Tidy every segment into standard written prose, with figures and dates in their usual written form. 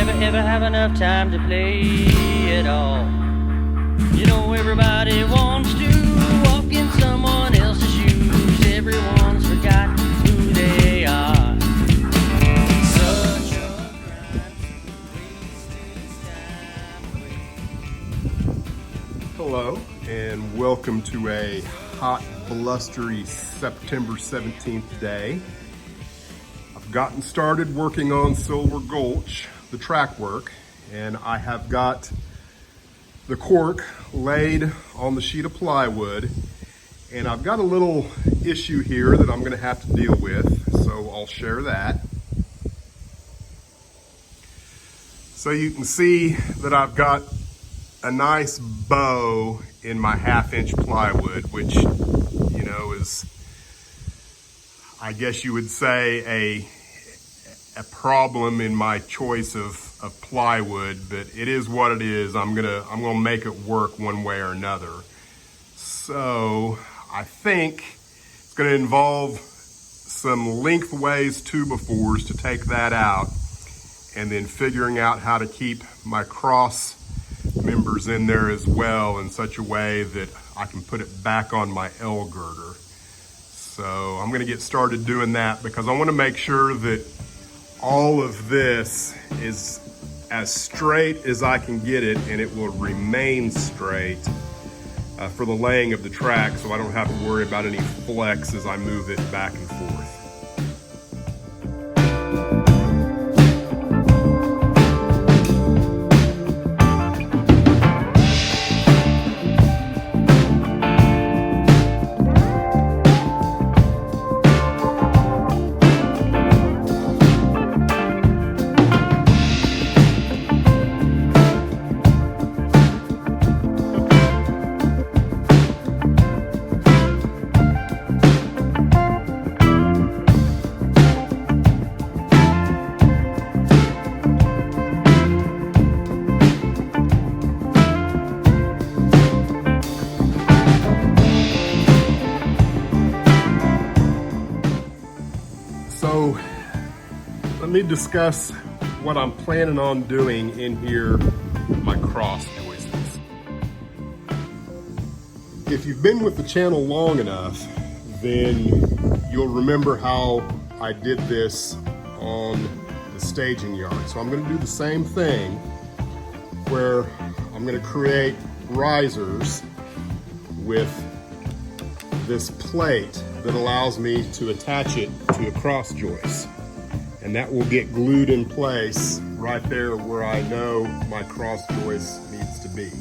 never ever have enough time to play it all. You know everybody wants to walk in someone else's shoes. Everyone's forgotten who they are. Such a crime to waste his time away. Hello, and welcome to a hot, blustery September 17th day. I've gotten started working on Silver Gulch, the Trackwork, and I have got the cork laid on the sheet of plywood, and I've got a little issue here that I'm going to have to deal with, so I'll share that. So you can see that I've got a nice bow in my 1/2-inch plywood, which, you know, is, I guess you would say, a problem in my choice of plywood, but it is what it is. I'm gonna make it work one way or another. So I think it's gonna involve some lengthways 2x4s to take that out, and then figuring out how to keep my cross members in there as well in such a way that I can put it back on my L girder. So I'm gonna get started doing that because I wanna make sure that all of this is as straight as I can get it, and it will remain straight for the laying of the track, so I don't have to worry about any flex as I move it back and forth. So let me discuss what I'm planning on doing in here with my cross joists. If you've been with the channel long enough, then you'll remember how I did this on the staging yard. So I'm going to do the same thing where I'm going to create risers with this plate that allows me to attach it to a cross joist, and that will get glued in place right there where I know my cross joist needs to be.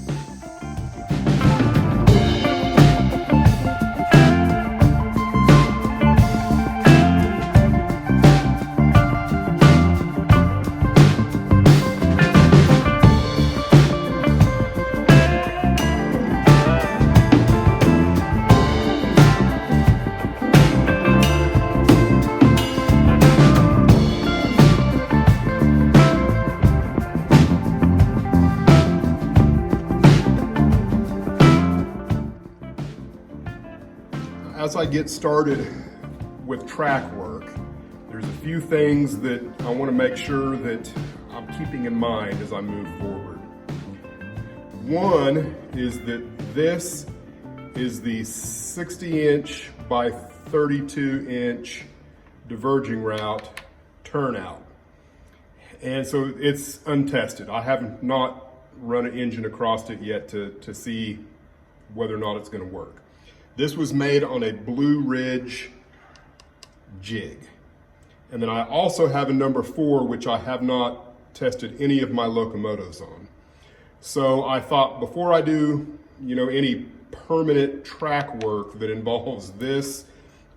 As I get started with track work, there's a few things that I want to make sure that I'm keeping in mind as I move forward. One is that this is the 60-inch by 32-inch diverging route turnout. And so it's untested. I have not run an engine across it yet to see whether or not it's going to work. This was made on a Blue Ridge jig. And then I also have a number 4, which I have not tested any of my locomotives on. So I thought before I do, any permanent track work that involves this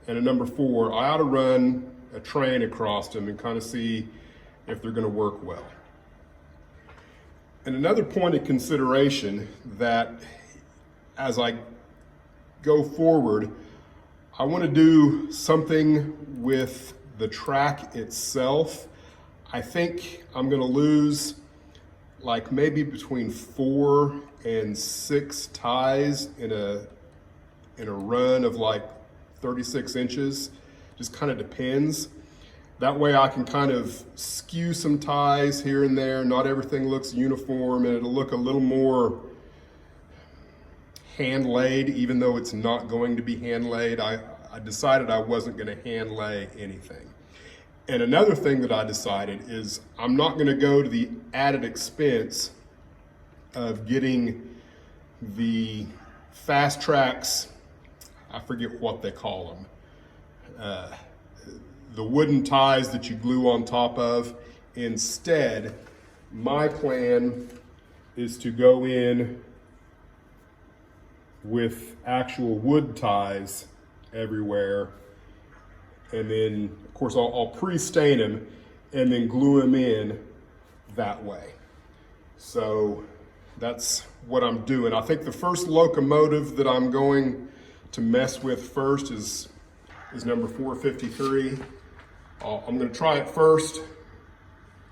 and a number 4, I ought to run a train across them and kind of see if they're going to work well. And another point of consideration that as I go forward, I want to do something with the track itself. I think I'm going to lose like maybe between 4 and 6 ties in a run of like 36 inches. Just kind of depends. That way I can kind of skew some ties here and there. Not everything looks uniform, and it'll look a little more hand laid, even though it's not going to be hand laid. I decided I wasn't going to hand lay anything. And another thing that I decided is I'm not going to go to the added expense of getting the Fast Tracks, I forget what they call them, the wooden ties that you glue on top of. Instead, my plan is to go in with actual wood ties everywhere, and then of course I'll pre-stain them and then glue them in that way. So that's what I'm doing. I think the first locomotive that I'm going to mess with first is number 453. I'm going to try it first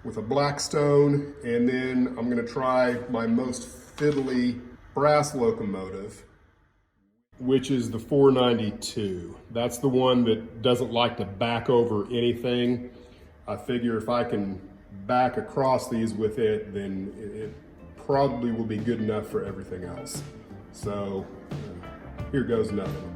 with a Blackstone, and then I'm going to try my most fiddly brass locomotive, which is the 492. That's the one that doesn't like to back over anything. I figure if I can back across these with it, then it probably will be good enough for everything else. So here goes nothing.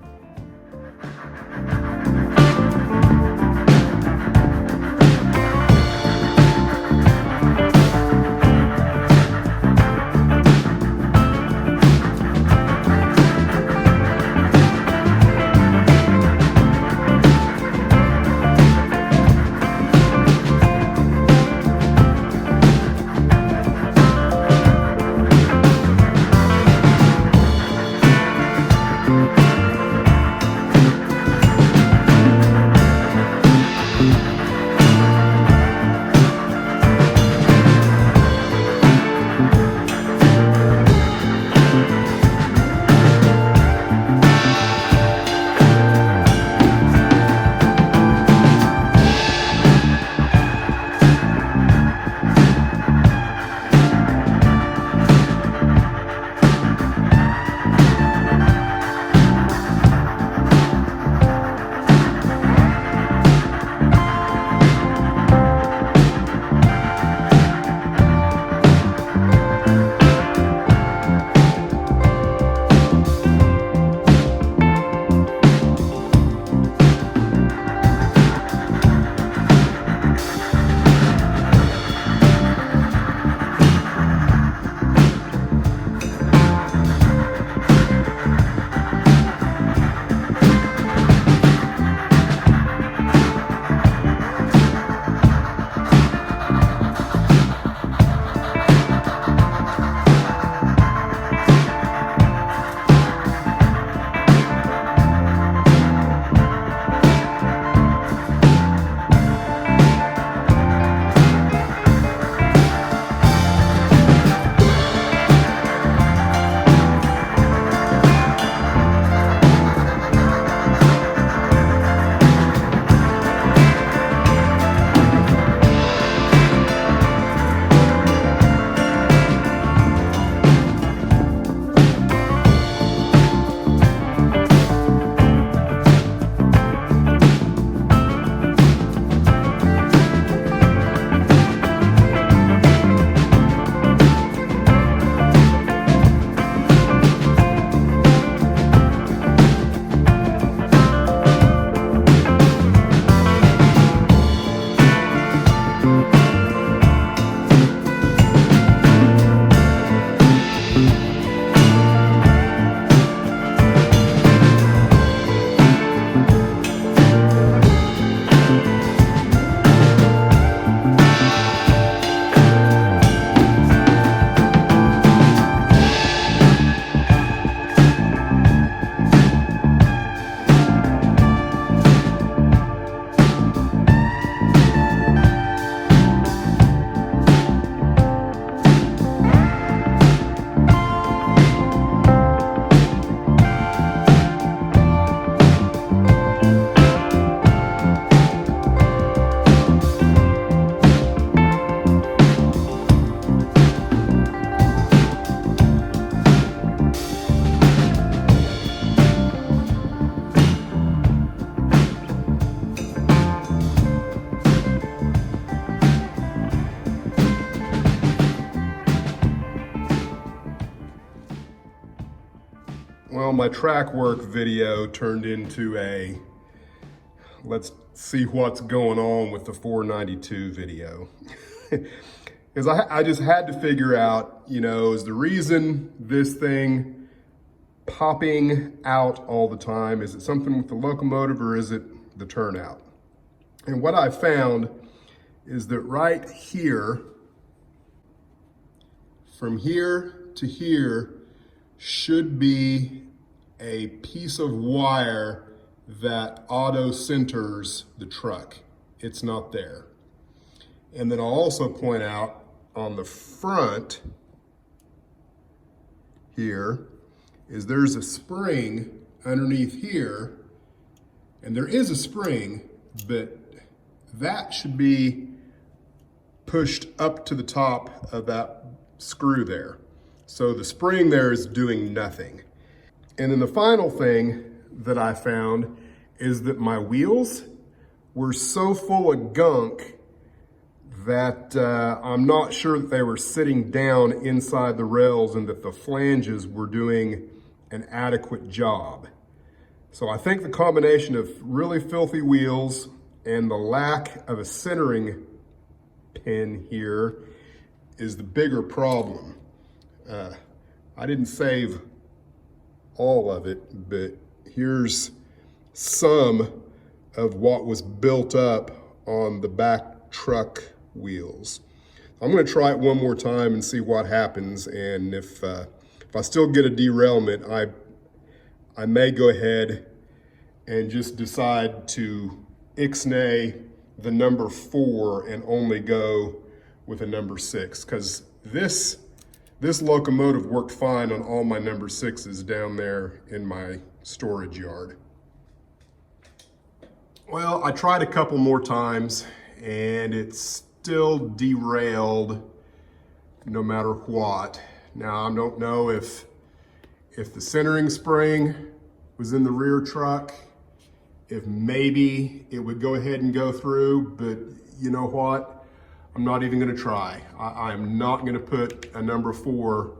Well, my Trackwork video turned into a let's see what's going on with the 492 video. Because I just had to figure out, you know, is the reason this thing popping out all the time, is it something with the locomotive or is it the turnout? And what I found is that right here, from here to here, should be a piece of wire that auto centers the truck. It's not there. And then I'll also point out on the front here is there's a spring underneath here, and there is a spring, but that should be pushed up to the top of that screw there. So the spring there is doing nothing. And then the final thing that I found is that my wheels were so full of gunk that I'm not sure that they were sitting down inside the rails and that the flanges were doing an adequate job. So I think the combination of really filthy wheels and the lack of a centering pin here is the bigger problem. I didn't save all of it, but here's some of what was built up on the back truck wheels. I'm gonna try it one more time and see what happens, and if I still get a derailment, I may go ahead and just decide to ixnay the number 4 and only go with a number 6, because this locomotive worked fine on all my number 6s down there in my storage yard. Well, I tried a couple more times and it's still derailed no matter what. Now, I don't know if the centering spring was in the rear truck, if maybe it would go ahead and go through, but you know what? I'm not even gonna try. I'm not gonna put a number 4,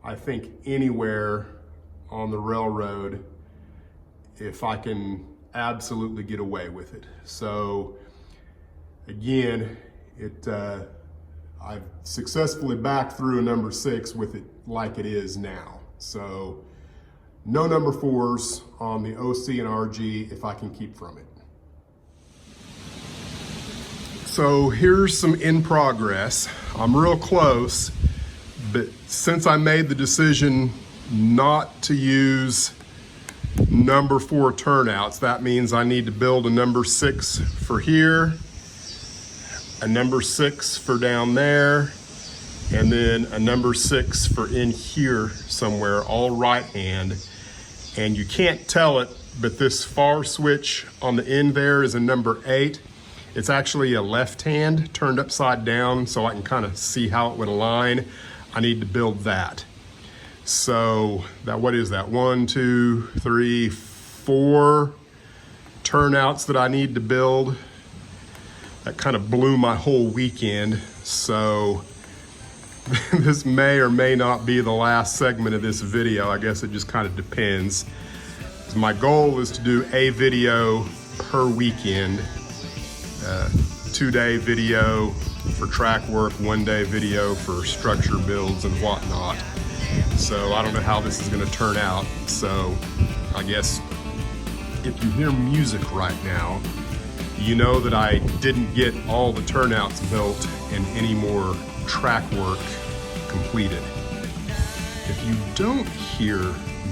I think, anywhere on the railroad if I can absolutely get away with it. So again, I've successfully backed through a number 6 with it like it is now. So no number 4s on the OC and RG if I can keep from it. So here's some in progress. I'm real close, but since I made the decision not to use number 4 turnouts, that means I need to build a number 6 for here, a number 6 for down there, and then a number 6 for in here somewhere, all right hand. And you can't tell it, but this far switch on the end there is a number 8. It's actually a left hand turned upside down, so I can kind of see how it would align. I need to build that. So that, what is that? 1, 2, 3, 4 turnouts that I need to build. That kind of blew my whole weekend. So this may or may not be the last segment of this video. I guess it just kind of depends. My goal is to do a video per weekend. 2-day video for Trackwork, 1-day video for structure builds and whatnot. So I don't know how this is going to turn out. So I guess if you hear music right now, you know that I didn't get all the turnouts built and any more Trackwork completed. If you don't hear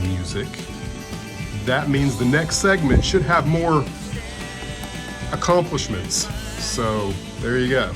music, that means the next segment should have more accomplishments. So there you go.